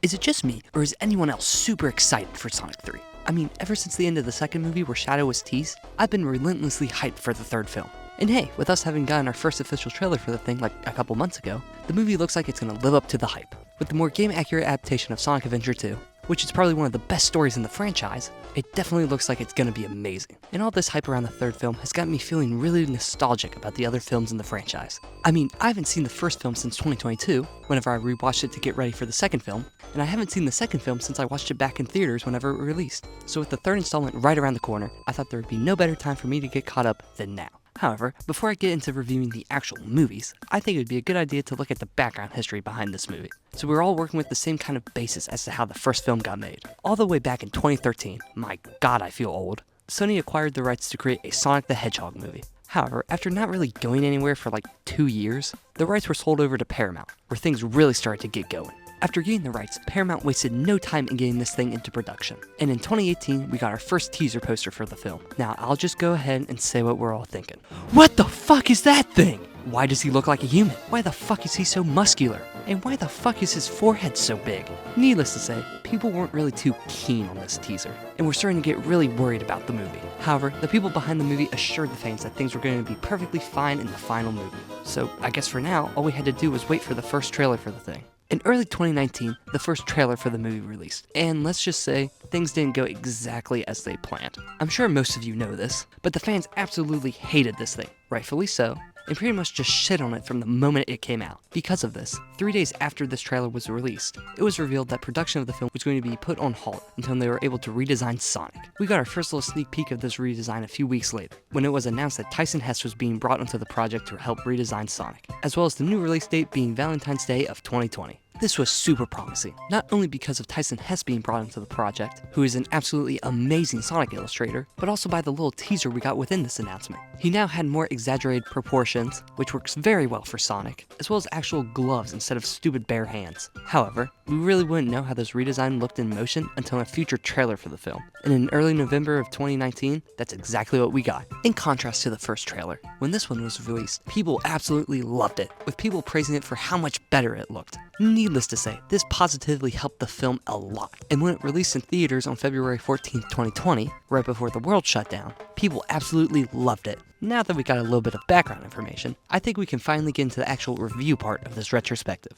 Is it just me, or is anyone else super excited for Sonic 3? I mean, ever since the end of the second movie where Shadow was teased, I've been relentlessly hyped for the third film. And hey, with us having gotten our first official trailer for the thing like a couple months ago, the movie looks like it's gonna live up to the hype. With the more game-accurate adaptation of Sonic Adventure 2, which is probably one of the best stories in the franchise, it definitely looks like it's gonna be amazing. And all this hype around the third film has got me feeling really nostalgic about the other films in the franchise. I mean, I haven't seen the first film since 2022, whenever I rewatched it to get ready for the second film, and I haven't seen the second film since I watched it back in theaters whenever it released. So with the third installment right around the corner, I thought there would be no better time for me to get caught up than now. However, before I get into reviewing the actual movies, I think it would be a good idea to look at the background history behind this movie. So we're all working with the same kind of basis as to how the first film got made. All the way back in 2013, my god I feel old, Sony acquired the rights to create a Sonic the Hedgehog movie. However, after not really going anywhere for like 2 years, the rights were sold over to Paramount, where things really started to get going. After getting the rights, Paramount wasted no time in getting this thing into production. And in 2018, we got our first teaser poster for the film. Now, I'll just go ahead and say what we're all thinking. What the fuck is that thing? Why does he look like a human? Why the fuck is he so muscular? And why the fuck is his forehead so big? Needless to say, people weren't really too keen on this teaser, and we're starting to get really worried about the movie. However, the people behind the movie assured the fans that things were going to be perfectly fine in the final movie. So I guess for now, all we had to do was wait for the first trailer for the thing. In early 2019, the first trailer for the movie released, and let's just say, things didn't go exactly as they planned. I'm sure most of you know this, but the fans absolutely hated this thing, rightfully so, and pretty much just shit on it from the moment it came out. Because of this, 3 days after this trailer was released, it was revealed that production of the film was going to be put on halt until they were able to redesign Sonic. We got our first little sneak peek of this redesign a few weeks later, when it was announced that Tyson Hesse was being brought onto the project to help redesign Sonic, as well as the new release date being Valentine's Day of 2020. This was super promising, not only because of Tyson Hesse being brought into the project, who is an absolutely amazing Sonic illustrator, but also by the little teaser we got within this announcement. He now had more exaggerated proportions, which works very well for Sonic, as well as actual gloves instead of stupid bare hands. However, we really wouldn't know how this redesign looked in motion until a future trailer for the film. And in early November of 2019, that's exactly what we got. In contrast to the first trailer, when this one was released, people absolutely loved it, with people praising it for how much better it looked. Needless to say, this positively helped the film a lot. And when it released in theaters on February 14th, 2020, right before the world shut down, people absolutely loved it. Now that we got a little bit of background information, I think we can finally get into the actual review part of this retrospective.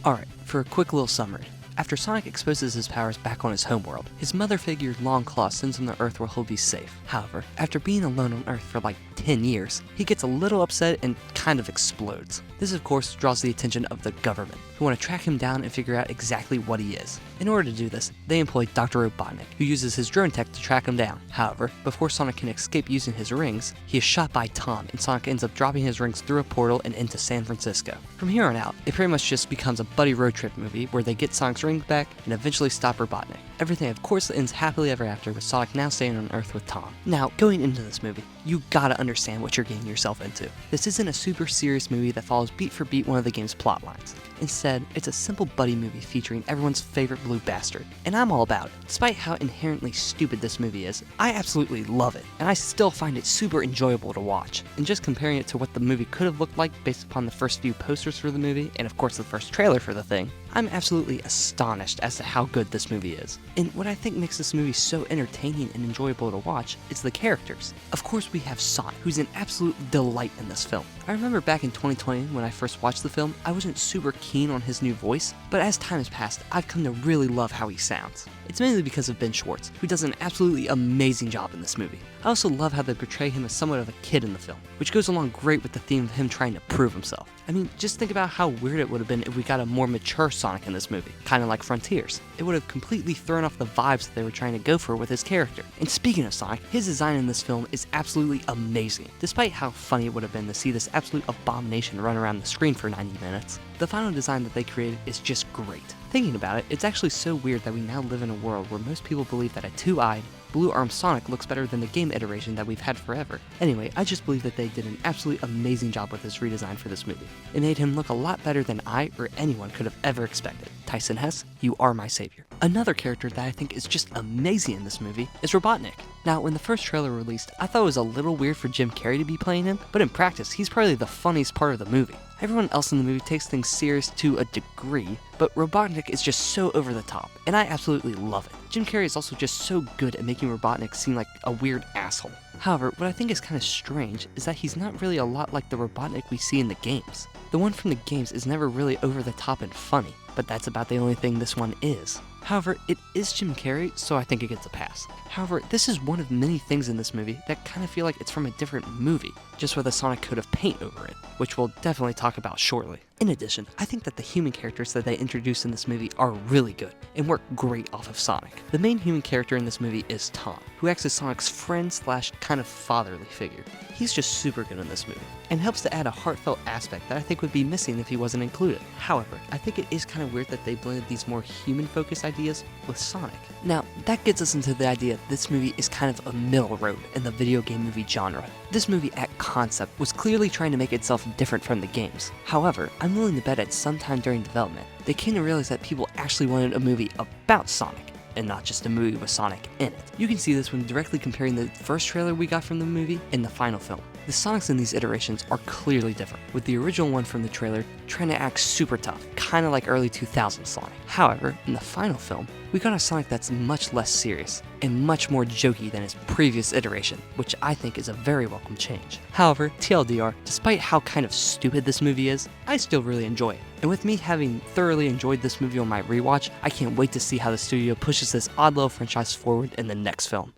Alright, for a quick little summary. After Sonic exposes his powers back on his homeworld, his mother figure Longclaw sends him to Earth where he'll be safe. However, after being alone on Earth for like 10 years, he gets a little upset and kind of explodes. This of course draws the attention of the government, who want to track him down and figure out exactly what he is. In order to do this, they employ Dr. Robotnik, who uses his drone tech to track him down. However, before Sonic can escape using his rings, he is shot by Tom, and Sonic ends up dropping his rings through a portal and into San Francisco. From here on out, it pretty much just becomes a buddy road trip movie where they get Sonic's rings back and eventually stop Robotnik. Everything of course ends happily ever after, with Sonic now staying on Earth with Tom. Now, going into this movie, you gotta understand what you're getting yourself into. This isn't a super serious movie that follows beat for beat one of the game's plot lines. Instead, it's a simple buddy movie featuring everyone's favorite blue bastard, and I'm all about it. Despite how inherently stupid this movie is, I absolutely love it, and I still find it super enjoyable to watch. And just comparing it to what the movie could have looked like based upon the first few posters for the movie, and of course the first trailer for the thing, I'm absolutely astonished as to how good this movie is. And what I think makes this movie so entertaining and enjoyable to watch is the characters. Of course we have Sonic, who's an absolute delight in this film. I remember back in 2020 when I first watched the film, I wasn't super keen on his new voice, but as time has passed, I've come to really love how he sounds. It's mainly because of Ben Schwartz, who does an absolutely amazing job in this movie. I also love how they portray him as somewhat of a kid in the film, which goes along great with the theme of him trying to prove himself. I mean, just think about how weird it would have been if we got a more mature Sonic in this movie, kind of like Frontiers. It would have completely thrown off the vibes that they were trying to go for with his character. And speaking of Sonic, his design in this film is absolutely amazing. Despite how funny it would have been to see this absolute abomination run around the screen for 90 minutes, the final design that they created is just great. Thinking about it, it's actually so weird that we now live in a world where most people believe that a two-eyed, Blue Arm Sonic looks better than the game iteration that we've had forever. Anyway, I just believe that they did an absolutely amazing job with this redesign for this movie. It made him look a lot better than I or anyone could have ever expected. Tyson Hess, you are my savior. Another character that I think is just amazing in this movie is Robotnik. Now, when the first trailer released, I thought it was a little weird for Jim Carrey to be playing him, but in practice, he's probably the funniest part of the movie. Everyone else in the movie takes things serious to a degree, but Robotnik is just so over the top, and I absolutely love it. Jim Carrey is also just so good at making Robotnik seem like a weird asshole. However, what I think is kind of strange is that he's not really a lot like the Robotnik we see in the games. The one from the games is never really over the top and funny, but that's about the only thing this one is. However, it is Jim Carrey, so I think it gets a pass. However, this is one of many things in this movie that kind of feel like it's from a different movie, just with a Sonic coat of paint over it, which we'll definitely talk about shortly. In addition, I think that the human characters that they introduced in this movie are really good and work great off of Sonic. The main human character in this movie is Tom, who acts as Sonic's friend slash kind of fatherly figure. He's just super good in this movie, and helps to add a heartfelt aspect that I think would be missing if he wasn't included. However, I think it is kind of weird that they blended these more human-focused ideas with Sonic. Now, that gets us into the idea that this movie is kind of a middle road in the video game movie genre. This movie at concept was clearly trying to make itself different from the games. However, I'm willing to bet at some time during development, they came to realize that people actually wanted a movie about Sonic, and not just a movie with Sonic in it. You can see this when directly comparing the first trailer we got from the movie and the final film. The Sonics in these iterations are clearly different, with the original one from the trailer trying to act super tough, kinda like early 2000s Sonic. However, in the final film, we got a Sonic that's much less serious and much more jokey than his previous iteration, which I think is a very welcome change. However, TLDR, despite how kind of stupid this movie is, I still really enjoy it. And with me having thoroughly enjoyed this movie on my rewatch, I can't wait to see how the studio pushes this odd little franchise forward in the next film.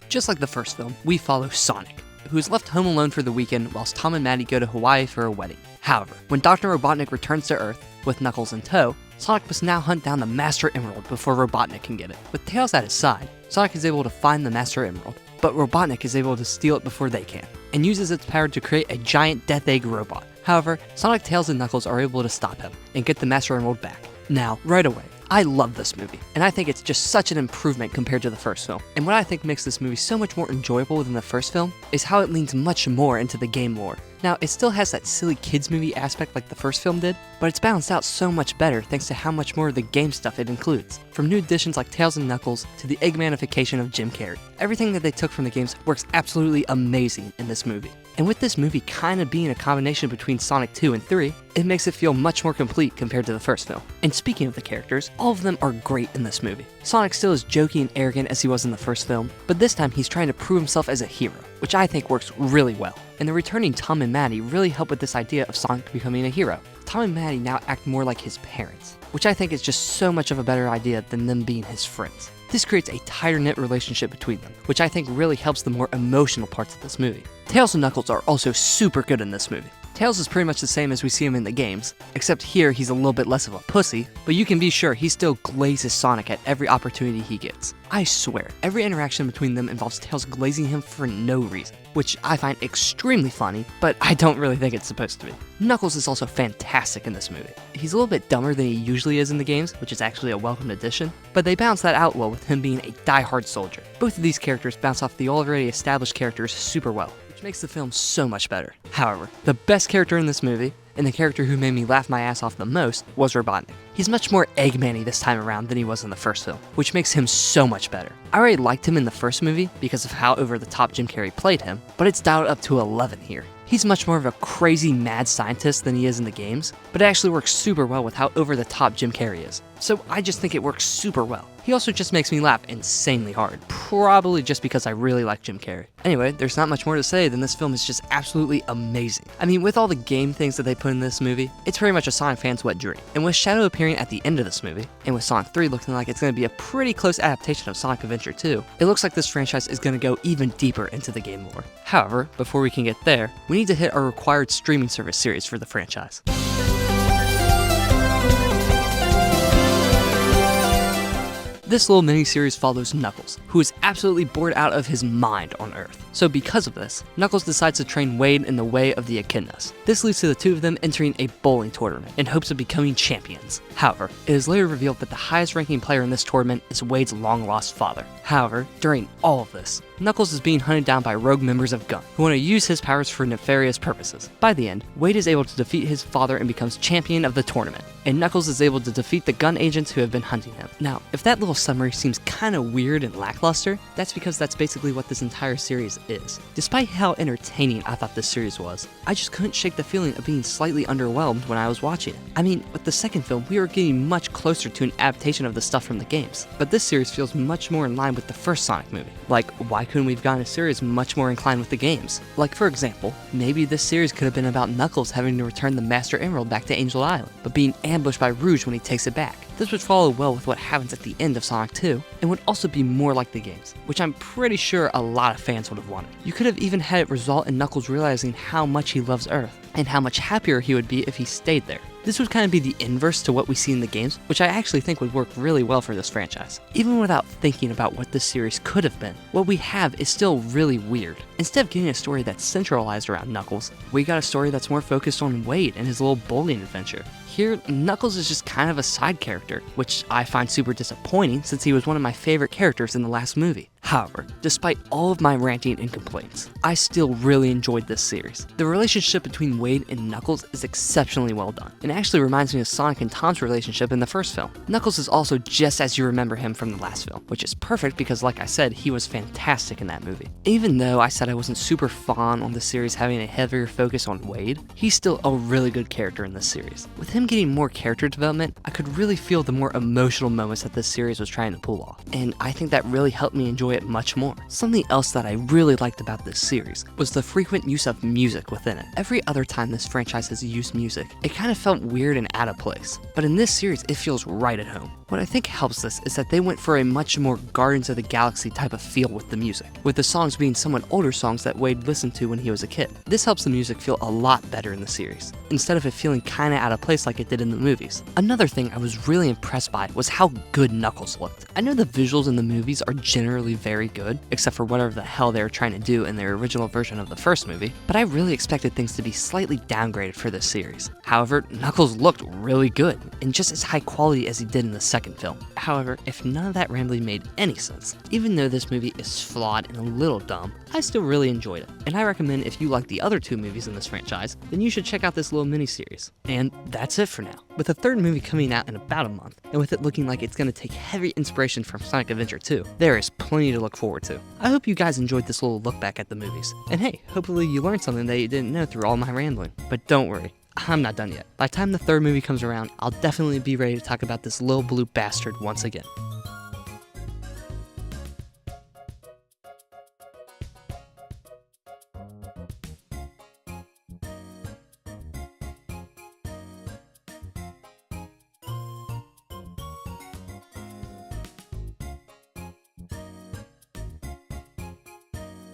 Just like the first film, we follow Sonic, who is left home alone for the weekend whilst Tom and Maddie go to Hawaii for a wedding. However, when Dr. Robotnik returns to Earth, with Knuckles in tow, Sonic must now hunt down the Master Emerald before Robotnik can get it. With Tails at his side, Sonic is able to find the Master Emerald, but Robotnik is able to steal it before they can, and uses its power to create a giant Death Egg robot. However, Sonic, Tails, and Knuckles are able to stop him and get the Master Emerald back. Now, right away, I love this movie, and I think it's just such an improvement compared to the first film. And what I think makes this movie so much more enjoyable than the first film is how it leans much more into the game lore. Now, it still has that silly kids movie aspect like the first film did, but it's balanced out so much better thanks to how much more of the game stuff it includes. From new additions like Tails and Knuckles to the Eggmanification of Jim Carrey. Everything that they took from the games works absolutely amazing in this movie. And with this movie kind of being a combination between Sonic 2 and 3, it makes it feel much more complete compared to the first film. And speaking of the characters, all of them are great in this movie. Sonic still is jokey and arrogant as he was in the first film, but this time he's trying to prove himself as a hero, which I think works really well. And the returning Tom and Maddie really help with this idea of Sonic becoming a hero. Tom and Maddie now act more like his parents, which I think is just so much of a better idea than them being his friends. This creates a tighter-knit relationship between them, which I think really helps the more emotional parts of this movie. Tails and Knuckles are also super good in this movie. Tails is pretty much the same as we see him in the games, except here he's a little bit less of a pussy, but you can be sure he still glazes Sonic at every opportunity he gets. I swear, every interaction between them involves Tails glazing him for no reason, which I find extremely funny, but I don't really think it's supposed to be. Knuckles is also fantastic in this movie. He's a little bit dumber than he usually is in the games, which is actually a welcome addition, but they balance that out well with him being a die-hard soldier. Both of these characters bounce off the already established characters super well, which makes the film so much better. However, the best character in this movie, and the character who made me laugh my ass off the most, was Robotnik. He's much more Eggman-y this time around than he was in the first film, which makes him so much better. I already liked him in the first movie because of how over-the-top Jim Carrey played him, but it's dialed up to 11 here. He's much more of a crazy mad scientist than he is in the games, but it actually works super well with how over-the-top Jim Carrey is. So I just think it works super well. He also just makes me laugh insanely hard, probably just because I really like Jim Carrey. Anyway, there's not much more to say than this film is just absolutely amazing. I mean, with all the game things that they put in this movie, it's pretty much a Sonic fan's wet dream. And with Shadow appearing at the end of this movie, and with Sonic 3 looking like it's going to be a pretty close adaptation of Sonic Adventure 2, it looks like this franchise is going to go even deeper into the game lore. However, before we can get there, we need to hit our required streaming service series for the franchise. This little miniseries follows Knuckles, who is absolutely bored out of his mind on Earth. So because of this, Knuckles decides to train Wade in the way of the echidnas. This leads to the two of them entering a bowling tournament in hopes of becoming champions. However, it is later revealed that the highest ranking player in this tournament is Wade's long-lost father. However, during all of this, Knuckles is being hunted down by rogue members of Gun, who want to use his powers for nefarious purposes. By the end, Wade is able to defeat his father and becomes champion of the tournament, and Knuckles is able to defeat the Gun agents who have been hunting him. Now, if that little summary seems kinda weird and lackluster, that's because that's basically what this entire series is. Despite how entertaining I thought this series was, I just couldn't shake the feeling of being slightly underwhelmed when I was watching it. I mean, with the second film, we were getting much closer to an adaptation of the stuff from the games, but this series feels much more in line with the first Sonic movie. Like, why couldn't we have gotten a series much more inclined with the games? Like, for example, maybe this series could have been about Knuckles having to return the Master Emerald back to Angel Island, but being ambushed by Rouge when he takes it back. This would follow well with what happens at the end of Sonic 2, and would also be more like the games, which I'm pretty sure a lot of fans would have wanted. You could have even had it result in Knuckles realizing how much he loves Earth, and how much happier he would be if he stayed there. This would kind of be the inverse to what we see in the games, which I actually think would work really well for this franchise. Even without thinking about what this series could have been, what we have is still really weird. Instead of getting a story that's centralized around Knuckles, we got a story that's more focused on Wade and his little bowling adventure. Here, Knuckles is just kind of a side character, which I find super disappointing since he was one of my favorite characters in the last movie. However, despite all of my ranting and complaints, I still really enjoyed this series. The relationship between Wade and Knuckles is exceptionally well done, and actually reminds me of Sonic and Tom's relationship in the first film. Knuckles is also just as you remember him from the last film, which is perfect because, like I said, he was fantastic in that movie. Even though I said I wasn't super fond on the series having a heavier focus on Wade, he's still a really good character in this series. With him getting more character development, I could really feel the more emotional moments that this series was trying to pull off, and I think that really helped me enjoy it much more. Something else that I really liked about this series was the frequent use of music within it. Every other time this franchise has used music, it kind of felt weird and out of place, but in this series it feels right at home. What I think helps this is that they went for a much more Guardians of the Galaxy type of feel with the music, with the songs being somewhat older songs that Wade listened to when he was a kid. This helps the music feel a lot better in the series, instead of it feeling kinda out of place like it did in the movies. Another thing I was really impressed by was how good Knuckles looked. I know the visuals in the movies are generally very good, except for whatever the hell they were trying to do in their original version of the first movie, but I really expected things to be slightly downgraded for this series. However, Knuckles looked really good, and just as high quality as he did in the second film. However, if none of that rambling made any sense, even though this movie is flawed and a little dumb, I still really enjoyed it, and I recommend if you like the other two movies in this franchise, then you should check out this little mini-series. And that's it for now. With the third movie coming out in about a month, and with it looking like it's going to take heavy inspiration from Sonic Adventure 2, there is plenty to look forward to. I hope you guys enjoyed this little look back at the movies, and hey, hopefully you learned something that you didn't know through all my rambling. But don't worry, I'm not done yet. By the time the third movie comes around, I'll definitely be ready to talk about this little blue bastard once again.